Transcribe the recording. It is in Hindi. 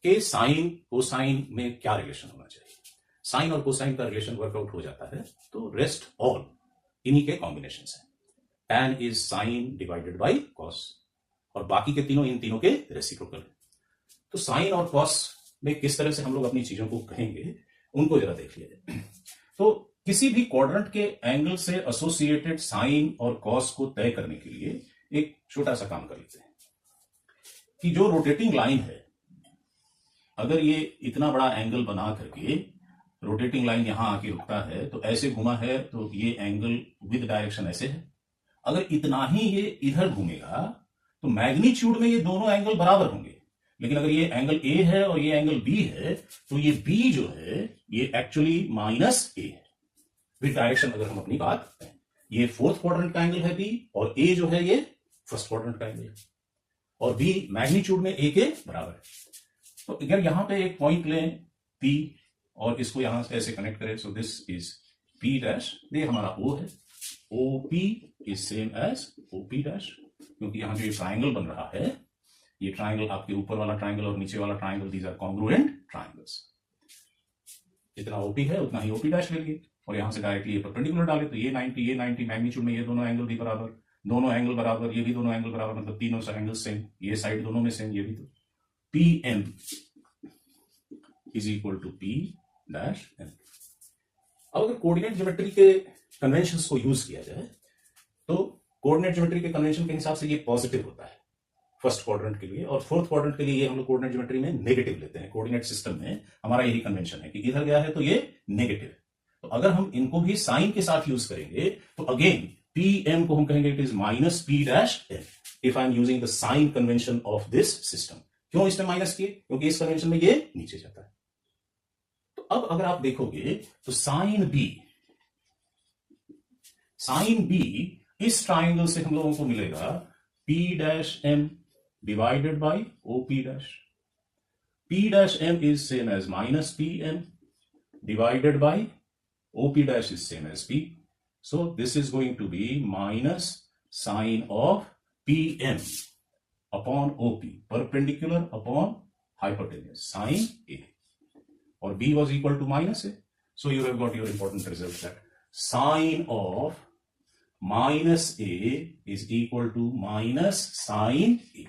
कि साइन कोसाइन में क्या रिलेशन होना चाहिए। साइन और कोसाइन का रिलेशन वर्कआउट हो जाता है तो रेस्ट ऑल इन्हीं के कॉम्बिनेशन है। tan is sine divided by cos, और बाकी के तीनों इन तीनों के रेसिप्रोकल है। तो साइन और कॉस में किस तरह से हम लोग अपनी चीजों को कहेंगे उनको जरा देख लीजिए। तो किसी भी क्वाड्रेंट के एंगल से एसोसिएटेड साइन और कॉस को तय करने के लिए एक छोटा सा काम कर लेते हैं कि जो रोटेटिंग लाइन है, अगर ये इतना बड़ा एंगल बना करके रोटेटिंग लाइन यहां आके रुकता है तो ऐसे घुमा है तो ये एंगल विद डायरेक्शन ऐसे है। अगर इतना ही ये इधर घूमेगा तो मैग्नीट्यूड में ये दोनों एंगल बराबर होंगे, लेकिन अगर ये एंगल ए है और ये एंगल बी है तो ये बी जो है ये एक्चुअली माइनस ए है विद डायरेक्शन। अगर हम अपनी बात करें, ये फोर्थ क्वाड्रेंट का एंगल है बी, और ए जो है ये फर्स्ट क्वाड्रेंट का एंगल है, और बी मैग्नीट्यूड में ए के बराबर है। तो अगर यहां पे एक पॉइंट लें पी और इसको यहां से ऐसे कनेक्ट करें, so this is P dash, ये हमारा ओ है, O P is same as O P dash, क्योंकि यहां जो ये ट्राइंगल बन रहा है, ये ट्राइंगल आपके ऊपर वाला ट्राइंगल और नीचे वाला triangle, these are congruent triangles. जितना ओपी है उतना ही ओपी डैश ले लिए, और यहां से डायरेक्टली ये परपेंडिकुलर डाले तो ये 90 मैग्नीट्यूड में ये दोनों एंगल भी बराबर, दोनों एंगल बराबर, ये भी दोनों एंगल बराबर, मतलब तीनों एंगल सेम, ये साइड दोनों में सेम, ये भी। तो P M is equal to P dash M. अब अगर कोऑर्डिनेट ज्योमेट्री के कन्वेंशंस को यूज किया जाए तो कोऑर्डिनेट ज्योमेट्री के कन्वेंशन के हिसाब से ये पॉजिटिव होता है फर्स्ट क्वाड्रेंट के लिए, और फोर्थ क्वाड्रेंट के लिए ये हम लोग कोऑर्डिनेट ज्योमेट्री में नेगेटिव लेते हैं। कोऑर्डिनेट सिस्टम में हमारा यही कन्वेंशन है कि इधर गया है तो ये नेगेटिव है। तो अगर हम इनको भी साइन के साथ यूज करेंगे तो अगेन पी एम को हम कहेंगे it is minus P dash M if I am using the sign convention of this system. क्यों इसमें माइनस किए? क्योंकि इस कन्वेंशन में ये नीचे जाता है। तो अब अगर आप देखोगे तो साइन बी इस ट्राइंगल से हम लोगों को मिलेगा P dash M divided by O P dash. P dash M is same as minus P M divided by OP dash is same as P. So this is going to be minus sine of PM upon OP, perpendicular upon hypotenuse, sine A. Or B was equal to minus A. So you have got your important result that sine of minus A is equal to minus sine A.